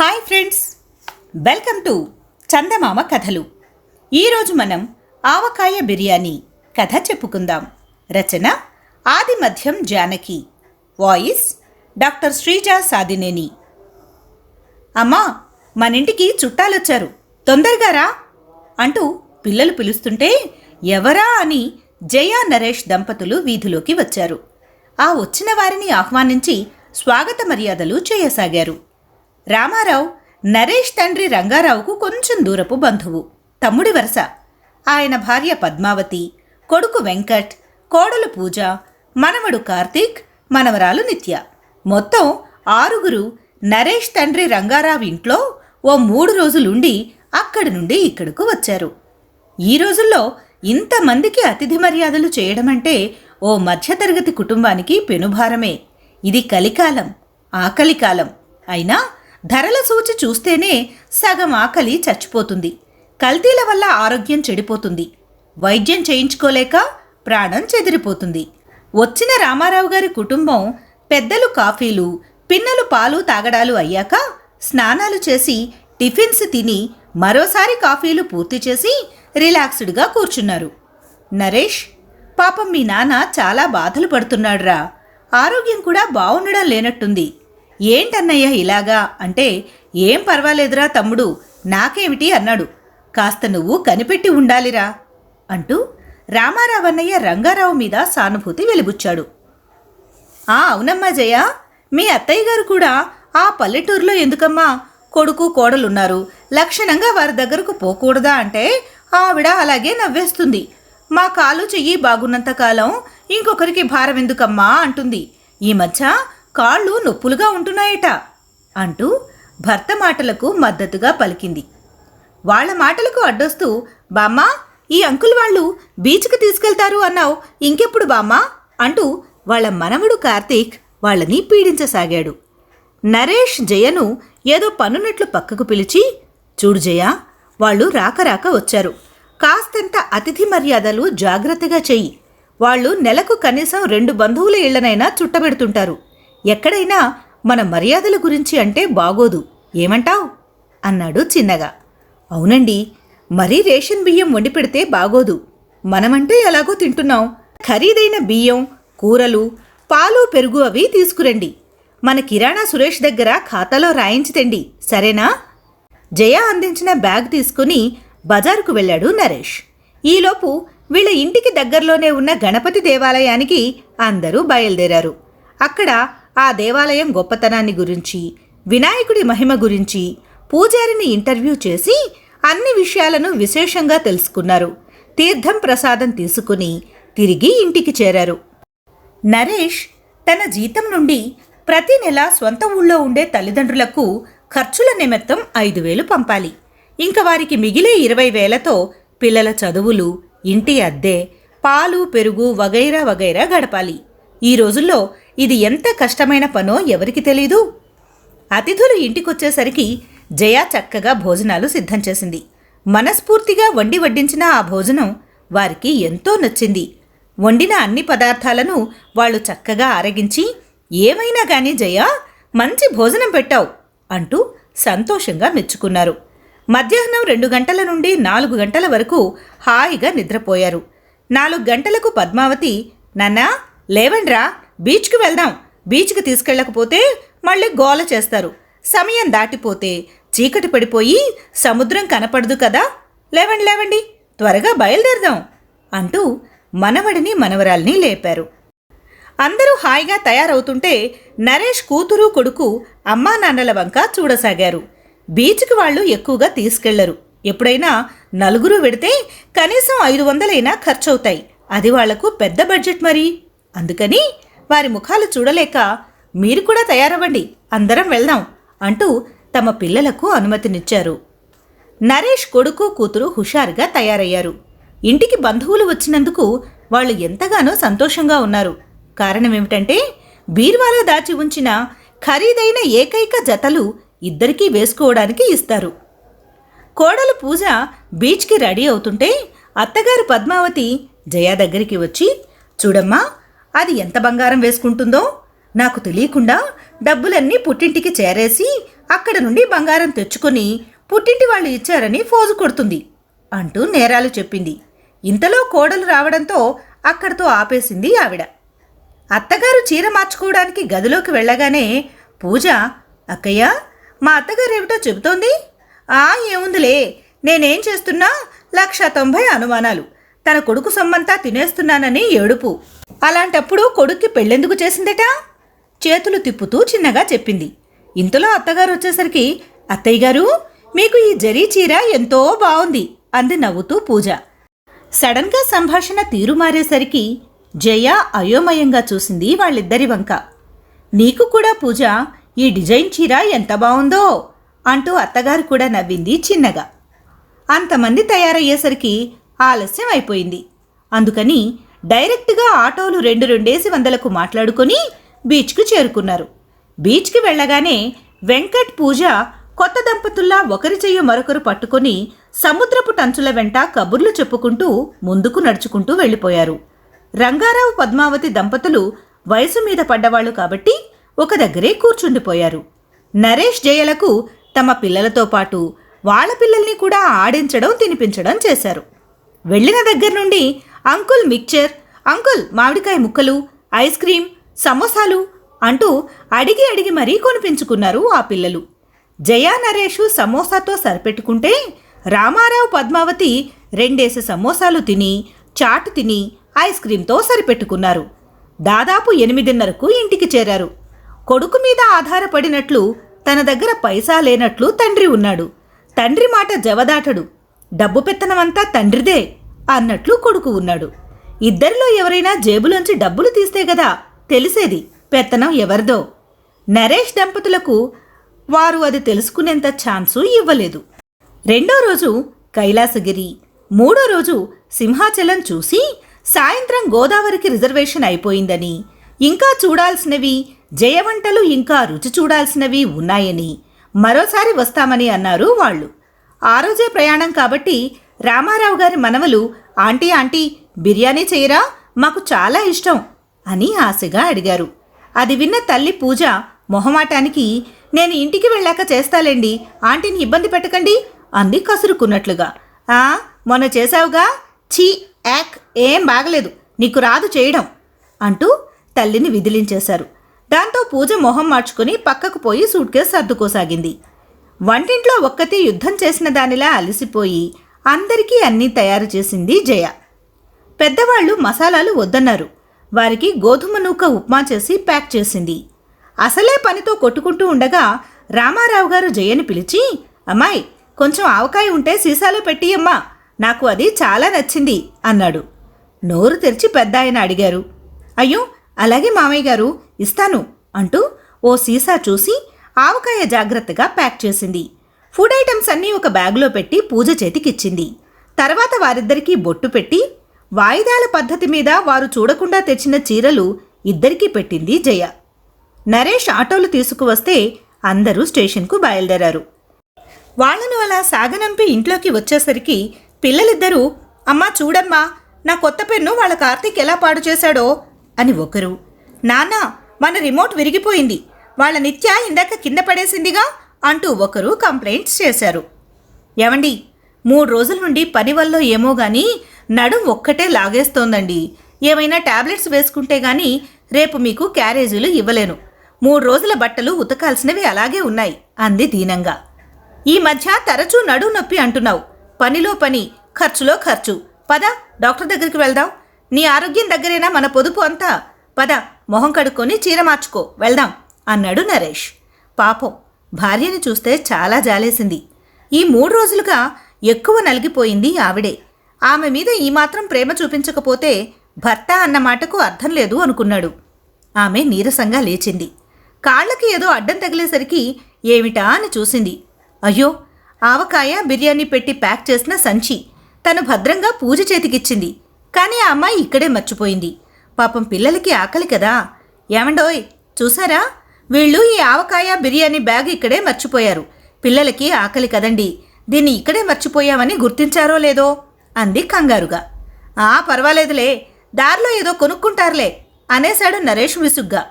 Hi friends, welcome to చందమామ కథలు. ఈరోజు మనం ఆవకాయ బిర్యానీ కథ చెప్పుకుందాం. రచన ఆది మధ్యం జానకి, వాయిస్ డాక్టర్ శ్రీజా సాదినేని. అమ్మా, మనింటికి చుట్టాలొచ్చారు, తొందరగా రా అంటూ పిల్లలు పిలుస్తుంటే ఎవరా అని జయ నరేష్ దంపతులు వీధిలోకి వచ్చారు. ఆ వచ్చిన వారిని ఆహ్వానించి స్వాగత మర్యాదలు చేయసాగారు. రామారావు నరేష్ తండ్రి రంగారావుకు కొంచెం దూరపు బంధువు, తమ్ముడి వరస. ఆయన భార్య పద్మావతి, కొడుకు వెంకట్, కోడలు పూజ, మనవడు కార్తీక్, మనవరాలు నిత్య. మొత్తం 6 నరేష్ తండ్రి రంగారావు ఇంట్లో ఓ 3 రోజులుండి అక్కడి నుండి ఇక్కడకు వచ్చారు. ఈ రోజుల్లో ఇంతమందికి అతిథి మర్యాదలు చేయడమంటే ఓ మధ్యతరగతి కుటుంబానికి పెనుభారమే. ఇది కలికాలం, ఆకలికాలం. అయినా ధరల సూచి చూస్తేనే సగం ఆకలి చచ్చిపోతుంది. కల్తీల వల్ల ఆరోగ్యం చెడిపోతుంది. వైద్యం చేయించుకోలేక ప్రాణం చెదిరిపోతుంది. వచ్చిన రామారావు గారి కుటుంబం పెద్దలు కాఫీలు, పిన్నలు పాలు తాగడాలు అయ్యాక స్నానాలు చేసి టిఫిన్స్ తిని మరోసారి కాఫీలు పూర్తి చేసి రిలాక్స్డ్గా కూర్చున్నారు. నరేష్, పాపం మీ నాన్న చాలా బాధలు పడుతున్నాడురా, ఆరోగ్యం కూడా బాగుండడం లేనట్టుంది. ఏంటన్నయ్య ఇలాగా అంటే, ఏం పర్వాలేదురా తమ్ముడు, నాకేమిటి అన్నాడు. కాస్త నువ్వు కనిపెట్టి ఉండాలిరా అంటూ రామారావు అన్నయ్య రంగారావు మీద సానుభూతి వెలిబుచ్చాడు. అవునమ్మా జయ, మీ అత్తయ్య గారు కూడా ఆ పల్లెటూరులో ఎందుకమ్మా? కొడుకు కోడలున్నారు, లక్షణంగా వారి దగ్గరకు పోకూడదా అంటే ఆవిడ అలాగే నవ్వేస్తుంది. మా కాలు చెయ్యి బాగున్నంతకాలం ఇంకొకరికి భారం ఎందుకమ్మా అంటుంది. ఈ మధ్య కాళ్ళు నొప్పులుగా ఉంటున్నాయట అంటూ భర్త మాటలకు మద్దతుగా పలికింది. వాళ్ల మాటలకు అడ్డొస్తూ, బామ్మా, ఈ అంకుల్ వాళ్ళు బీచ్కి తీసుకెళ్తారు అన్నావు, ఇంకెప్పుడు బామ్మా అంటూ వాళ్ల మనవడు కార్తీక్ వాళ్ళని పీడించసాగాడు. నరేష్ జయను ఏదో పనున్నట్లు పక్కకు పిలిచి, చూడు జయ, వాళ్ళు రాక వచ్చారు, కాస్తంత అతిథి మర్యాదలు జాగ్రత్తగా చెయ్యి. వాళ్ళు నెలకు కనీసం 2 బంధువుల ఇళ్లనైనా చుట్టబెడుతుంటారు. ఎక్కడైనా మన మర్యాదల గురించి అంటే బాగోదు, ఏమంటావ్ అన్నాడు చిన్నగా. అవునండి, మరీ రేషన్ బియ్యం వండి పెడితే బాగోదు. మనమంటే ఎలాగో తింటున్నాం. ఖరీదైన బియ్యం, కూరలు, పాలు, పెరుగు అవి తీసుకురండి. మన కిరాణా సురేష్ దగ్గర ఖాతాలో రాయించితండి, సరేనా? జయ అందించిన బ్యాగ్ తీసుకుని బజారుకు వెళ్ళాడు నరేష్. ఈలోపు వీళ్ళ ఇంటికి దగ్గరలోనే ఉన్న గణపతి దేవాలయానికి అందరూ బయలుదేరారు. అక్కడ ఆ దేవాలయం గొప్పతనాన్ని గురించి, వినాయకుడి మహిమ గురించి పూజారిని ఇంటర్వ్యూ చేసి అన్ని విషయాలను విశేషంగా తెలుసుకున్నారు. తీర్థం ప్రసాదం తీసుకుని తిరిగి ఇంటికి చేరారు. నరేష్ తన జీతం నుండి ప్రతి నెల స్వంత ఊళ్ళో ఉండే తల్లిదండ్రులకు ఖర్చుల నిమిత్తం 5,000 పంపాలి. ఇంక వారికి మిగిలే 20,000తో పిల్లల చదువులు, ఇంటి అద్దె, పాలు, పెరుగు వగైరా వగైరా గడపాలి. ఈ రోజుల్లో ఇది ఎంత కష్టమైన పనో ఎవరికి తెలీదు. అతిథులు ఇంటికొచ్చేసరికి జయ చక్కగా భోజనాలు సిద్ధం చేసింది. మనస్ఫూర్తిగా వండి వడ్డించిన ఆ భోజనం వారికి ఎంతో నచ్చింది. వండిన అన్ని పదార్థాలను వాళ్ళు చక్కగా ఆరగించి, ఏమైనా గాని జయ, మంచి భోజనం పెట్టావు అంటూ సంతోషంగా మెచ్చుకున్నారు. మధ్యాహ్నం 2 గంటల నుండి 4 గంటల వరకు హాయిగా నిద్రపోయారు. 4 గంటలకు పద్మావతి, నాన్నా లేవండ్రా, బీచ్కి వెళ్దాం. బీచ్కి తీసుకెళ్ళకపోతే మళ్ళీ గోల చేస్తారు. సమయం దాటిపోతే చీకటి పడిపోయి సముద్రం కనపడదు కదా. లేవండి, త్వరగా బయలుదేరదాం అంటూ మనవడిని మనవరాల్ని లేపారు. అందరూ హాయిగా తయారవుతుంటే నరేష్ కూతురు కొడుకు అమ్మా నాన్నల వంక చూడసాగారు. బీచ్కి వాళ్ళు ఎక్కువగా తీసుకెళ్లరు. ఎప్పుడైనా 4 వెడితే కనీసం 500 ఖర్చవుతాయి. అది వాళ్లకు పెద్ద బడ్జెట్ మరి. అందుకని వారి ముఖాలు చూడలేక, మీరు కూడా తయారవ్వండి, అందరం వెళ్దాం అంటూ తమ పిల్లలకు అనుమతినిచ్చారు. నరేష్ కొడుకు కూతురు హుషారుగా తయారయ్యారు. ఇంటికి బంధువులు వచ్చినందుకు వాళ్ళు ఎంతగానో సంతోషంగా ఉన్నారు. కారణమేమిటంటే, బీర్వాలో దాచి ఉంచిన ఖరీదైన ఏకైక జతలు ఇద్దరికీ వేసుకోవడానికి ఇస్తారు. కోడలు పూజ బీచ్కి రెడీ అవుతుంటే అత్తగారు పద్మావతి జయ దగ్గరికి వచ్చి, చూడమ్మా, అది ఎంత బంగారం వేసుకుంటుందో, నాకు తెలియకుండా డబ్బులన్నీ పుట్టింటికి చేరేసి అక్కడ నుండి బంగారం తెచ్చుకొని పుట్టింటి వాళ్ళు ఇచ్చారని ఫోజు కొడుతుంది అంటూ నేరాలు చెప్పింది. ఇంతలో కోడలు రావడంతో అక్కడితో ఆపేసింది ఆవిడ. అత్తగారు చీర మార్చుకోవడానికి గదిలోకి వెళ్ళగానే పూజ, అక్కయ్య, మా అత్తగారేమిటో చెబుతోంది. ఏముందిలే, నేనేం చేస్తున్నా 190 అనుమానాలు. తన కొడుకు సొమ్మంతా తినేస్తున్నానని ఏడుపు. అలాంటప్పుడు కొడుక్కి పెళ్ళెందుకు చేసిందట? చేతులు తిప్పుతూ చిన్నగా చెప్పింది. ఇంతలో అత్తగారు వచ్చేసరికి, అత్తయ్య గారు, మీకు ఈ జరీ చీర ఎంతో బావుంది అంది నవ్వుతూ పూజ. సడన్గా సంభాషణ తీరు మారేసరికి జయ అయోమయంగా చూసింది వాళ్ళిద్దరి వంక. నీకు కూడా పూజ, ఈ డిజైన్ చీర ఎంత బావుందో అంటూ అత్తగారు కూడా నవ్వింది చిన్నగా. అంతమంది తయారయ్యేసరికి ఆలస్యం అయిపోయింది. అందుకని డైరెక్ట్గా ఆటోలు 200 మాట్లాడుకొని బీచ్కు చేరుకున్నారు. బీచ్కి వెళ్ళగానే వెంకట్, పూజ కొత్త దంపతుల్లా ఒకరి చెయ్యి మరొకరు పట్టుకొని సముద్రపు టంచుల వెంట కబుర్లు చెప్పుకుంటూ ముందుకు నడుచుకుంటూ వెళ్ళిపోయారు. రంగారావు, పద్మావతి దంపతులు వయసు మీద పడ్డవాళ్లు కాబట్టి ఒక దగ్గరే కూర్చుండిపోయారు. నరేష్, జయలకు తమ పిల్లలతో పాటు వాళ్ళ పిల్లల్ని కూడా ఆడించడం, తినిపించడం చేశారు. వెళ్ళిన దగ్గర నుండి అంకుల్ మిక్చర్, అంకుల్ మామిడికాయ ముక్కలు, ఐస్ క్రీం, సమోసాలు అంటూ అడిగి అడిగి మరీ కొనిపించుకున్నారు ఆ పిల్లలు. జయా, నరేషు సమోసాతో సరిపెట్టుకుంటే రామారావు, పద్మావతి 2 సమోసాలు తిని, చాటు తిని ఐస్ క్రీంతో సరిపెట్టుకున్నారు. దాదాపు 8:30కు ఇంటికి చేరారు. కొడుకు మీద ఆధారపడినట్లు, తన దగ్గర పైసా లేనట్లు తండ్రి ఉన్నాడు. తండ్రి మాట జవదాటడు. డబ్బు పెత్తనమంతా తండ్రిదే అన్నట్లు కొడుకు ఉన్నాడు. ఇద్దరిలో ఎవరైనా జేబులోంచి డబ్బులు తీస్తే గదా తెలిసేది పెత్తనం ఎవరిదో. నరేష్ దంపతులకు వారు అది తెలుసుకునేంత ఛాన్సు ఇవ్వలేదు. 2వ రోజు కైలాసగిరి, 3వ రోజు సింహాచలం చూసి సాయంత్రం గోదావరికి రిజర్వేషన్ అయిపోయిందని, ఇంకా చూడాల్సినవి, జయవంటలు ఇంకా రుచి చూడాల్సినవి ఉన్నాయని, మరోసారి వస్తామని అన్నారు వాళ్ళు. ఆ రోజే ప్రయాణం కాబట్టి రామారావు గారి మనవలు, ఆంటీ ఆంటీ బిర్యానీ చేయరా, మాకు చాలా ఇష్టం అని ఆశగా అడిగారు. అది విన్న తల్లి పూజ మొహమాటానికి, నేను ఇంటికి వెళ్ళాక చేస్తాలేండి, ఆంటీని ఇబ్బంది పెట్టకండి అంది కసురుకున్నట్లుగా. మొన్న చేశావుగా, ఛీ, యాక్, ఏం బాగలేదు, నీకు రాదు చేయడం అంటూ తల్లిని విదిలించేశారు. దాంతో పూజ మొహం మార్చుకుని పక్కకు పోయి సూట్ కేసు సర్దుకోసాగింది. వంటింట్లో ఒక్కతే యుద్ధం చేసిన దానిలా అలసిపోయి అందరికీ అన్నీ తయారు చేసింది జయ. పెద్దవాళ్లు మసాలాలు వద్దన్నారు. వారికి గోధుమ నూక ఉప్మా చేసి ప్యాక్ చేసింది. అసలే పనితో కొట్టుకుంటూ ఉండగా రామారావు గారు జయని పిలిచి, అమ్మాయి, కొంచెం ఆవకాయ ఉంటే సీసాలో పెట్టియమ్మా, నాకు అది చాలా నచ్చింది అన్నాడు. నోరు తెరిచి పెద్ద ఆయన అడిగారు. అయ్యో, అలాగే మామయ్య గారు, ఇస్తాను అంటూ ఓ సీసా చూసి ఆవకాయ జాగ్రత్తగా ప్యాక్ చేసింది. ఫుడ్ ఐటమ్స్ అన్నీ ఒక బ్యాగులో పెట్టి పూజ చేతికిచ్చింది. తర్వాత వారిద్దరికీ బొట్టు పెట్టి వాయిదాల పద్ధతి మీద వారు చూడకుండా తెచ్చిన చీరలు ఇద్దరికీ పెట్టింది జయ. నరేష్ ఆటోలు తీసుకువస్తే అందరూ స్టేషన్కు బయలుదేరారు. వాళ్లను అలా సాగనంపి ఇంట్లోకి వచ్చేసరికి పిల్లలిద్దరూ, అమ్మా చూడమ్మా, నా కొత్త పెన్ను వాళ్ళ కార్తీక్ ఎలా పాడు చేశాడో అని ఒకరు, నాన్న మన రిమోట్ విరిగిపోయింది, వాళ్ళ నిత్య ఇందాక కింద పడేసిందిగా అంటూ ఒకరు కంప్లైంట్స్ చేశారు. ఏమండి, 3 రోజుల నుండి పని వల్ల ఏమో గాని నడుం ఒక్కటే లాగేస్తోందండి, ఏమైనా టాబ్లెట్స్ వేసుకుంటే గాని రేపు మీకు క్యారేజీలు ఇవ్వలేను, 3 రోజుల బట్టలు ఉతకాల్సినవి అలాగే ఉన్నాయి అంది దీనంగా. ఈ మధ్య తరచూ నడుం నొప్పి అంటున్నావు, పనిలో పని, ఖర్చులో ఖర్చు, పద డాక్టర్ దగ్గరికి వెళ్దాం, నీ ఆరోగ్యం దగ్గరేనా మన పొదుపు అంతా, పద మొహం కడుక్కొని చీర మార్చుకో వెళ్దాం అన్నాడు నరేష్. పాపం, భార్యని చూస్తే చాలా జాలేసింది. ఈ 3 రోజులుగా ఎక్కువ నలిగిపోయింది ఆవిడే. ఆమె మీద ఈ మాత్రం ప్రేమ చూపించకపోతే భర్త అన్న మాటకు అర్థం లేదు అనుకున్నాడు. ఆమె నీరసంగా లేచింది. కాళ్ళకి ఏదో అడ్డం తగిలేసరికి ఏమిటా అని చూసింది. అయ్యో, ఆవకాయ, బిర్యానీ పెట్టి ప్యాక్ చేసిన సంచి తను భద్రంగా పూజ చేతికిచ్చింది. కానీ ఆ అమ్మాయి ఇక్కడే మర్చిపోయింది. పాపం పిల్లలకి ఆకలి కదా. ఏమండోయ్, చూసారా, వీళ్ళు ఈ ఆవకాయ, బిర్యానీ బ్యాగ్ ఇక్కడే మర్చిపోయారు. పిల్లలకి ఆకలి కదండి, దీన్ని ఇక్కడే మర్చిపోయామని గుర్తించారో లేదో అంది కంగారుగా. పర్వాలేదులే, దారిలో ఏదో కొనుక్కుంటారులే అనేశాడు నరేష్ విసుగ్గా.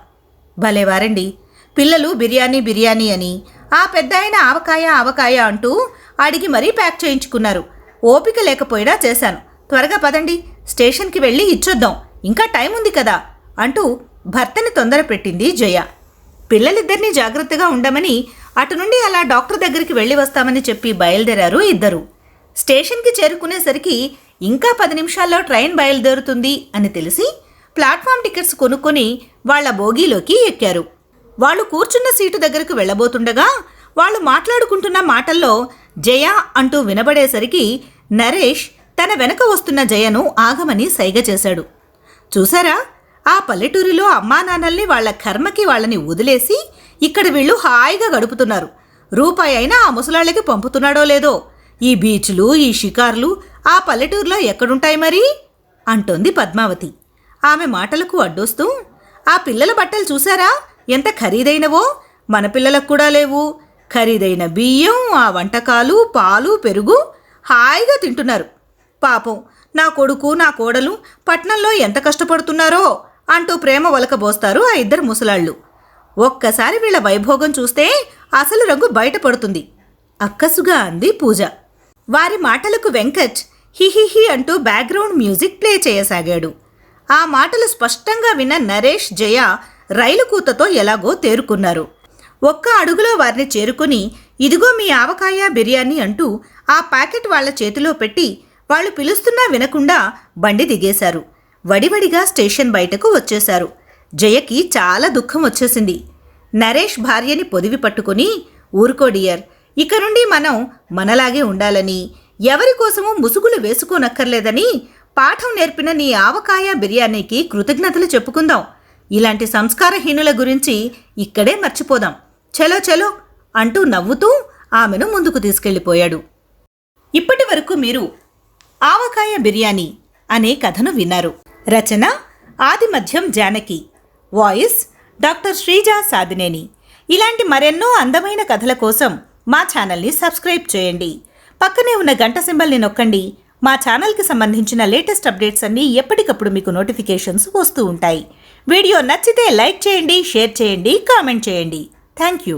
భలేవారండి, పిల్లలు బిర్యానీ బిర్యానీ అని ఆ పెద్దాయన ఆవకాయ ఆవకాయ అంటూ అడిగి మరీ ప్యాక్ చేయించుకున్నారు. ఓపిక లేకపోయినా చేశాను. త్వరగా పదండి, స్టేషన్కి వెళ్ళి ఇచ్చొద్దాం, ఇంకా టైం ఉంది కదా అంటూ భర్తని తొందర పెట్టింది జయ. పిల్లలిద్దరినీ జాగ్రత్తగా ఉండమని అటు నుండి అలా డాక్టర్ దగ్గరికి వెళ్ళి వస్తామని చెప్పి బయలుదేరారు ఇద్దరు. స్టేషన్కి చేరుకునేసరికి ఇంకా 10 నిమిషాల్లో ట్రైన్ బయలుదేరుతుంది అని తెలిసి ప్లాట్ఫామ్ టికెట్స్ కొనుక్కొని వాళ్ల బోగీలోకి ఎక్కారు. వాళ్ళు కూర్చున్న సీటు దగ్గరకు వెళ్ళబోతుండగా వాళ్ళు మాట్లాడుకుంటున్న మాటల్లో జయ అంటూ వినబడేసరికి నరేష్ తన వెనక వస్తున్న జయను ఆగమని సైగ చేశాడు. చూసారా, ఆ పల్లెటూరిలో అమ్మా నాన్నల్ని వాళ్ల కర్మకి వాళ్ళని వదిలేసి ఇక్కడ వీళ్ళు హాయిగా గడుపుతున్నారు. రూపాయి అయినా ఆ ముసలాళ్ళకి పంపుతున్నాడో లేదో. ఈ బీచ్లు, ఈ షికార్లు ఆ పల్లెటూరులో ఎక్కడుంటాయి మరి అంటోంది పద్మావతి. ఆమె మాటలకు అడ్డొస్తూ, ఆ పిల్లల బట్టలు చూసారా ఎంత ఖరీదైనవో, మన పిల్లలకు కూడా లేవు. ఖరీదైన బియ్యం, ఆ వంటకాలు, పాలు, పెరుగు హాయిగా తింటున్నారు. పాపం నా కొడుకు నా కోడలు పట్నంలో ఎంత కష్టపడుతున్నారో అంటూ ప్రేమ ఒలకబోస్తారు ఆ ఇద్దరు ముసలాళ్ళు. ఒక్కసారి వీళ్ళ వైభోగం చూస్తే అసలు రంగు బయటపడుతుంది అక్కసుగా అంది పూజ. వారి మాటలకు వెంకట్ హిహిహి అంటూ బ్యాక్గ్రౌండ్ మ్యూజిక్ ప్లే చేయసాగాడు. ఆ మాటలు స్పష్టంగా విన్న నరేష్, జయ రైలు కూతతో ఎలాగో తేరుకున్నారు. ఒక్క అడుగులో వారిని చేరుకుని ఇదిగో మీ ఆవకాయ బిర్యానీ అంటూ ఆ ప్యాకెట్ వాళ్ల చేతిలో పెట్టి వాళ్ళు పిలుస్తున్నా వినకుండా బండి దిగేశారు. వడివడిగా స్టేషన్ బయటకు వచ్చేశారు. జయకి చాలా దుఃఖం వచ్చేసింది. నరేష్ భార్యని పొదివి పట్టుకుని, ఊరుకో డియర్, ఇక నుండి మనం మనలాగే ఉండాలని, ఎవరి కోసమూ ముసుగులు వేసుకోనక్కర్లేదని పాఠం నేర్పిన నీ ఆవకాయ బిర్యానీకి కృతజ్ఞతలు చెప్పుకుందాం. ఇలాంటి సంస్కారహీనుల గురించి ఇక్కడే మర్చిపోదాం. చలో చలో అంటూ నవ్వుతూ ఆమెను ముందుకు తీసుకెళ్లిపోయాడు. ఇప్పటి వరకు మీరు ఆవకాయ బిర్యానీ అనే కథను విన్నారు. రచన ఆదిమధ్యం జానకి. Voice doctor Sreeja Sadineni. ఇలాంటి మరెన్నో అందమైన కథల కోసం మా ఛానల్ని సబ్స్క్రైబ్ చేయండి. పక్కనే ఉన్న గంట సింబల్ని నొక్కండి. మా ఛానల్కి సంబంధించిన లేటెస్ట్ అప్డేట్స్ అన్నీ ఎప్పటికప్పుడు మీకు నోటిఫికేషన్స్ వస్తూ ఉంటాయి. వీడియో నచ్చితే లైక్ చేయండి, షేర్ చేయండి, కామెంట్ చేయండి. Thank you.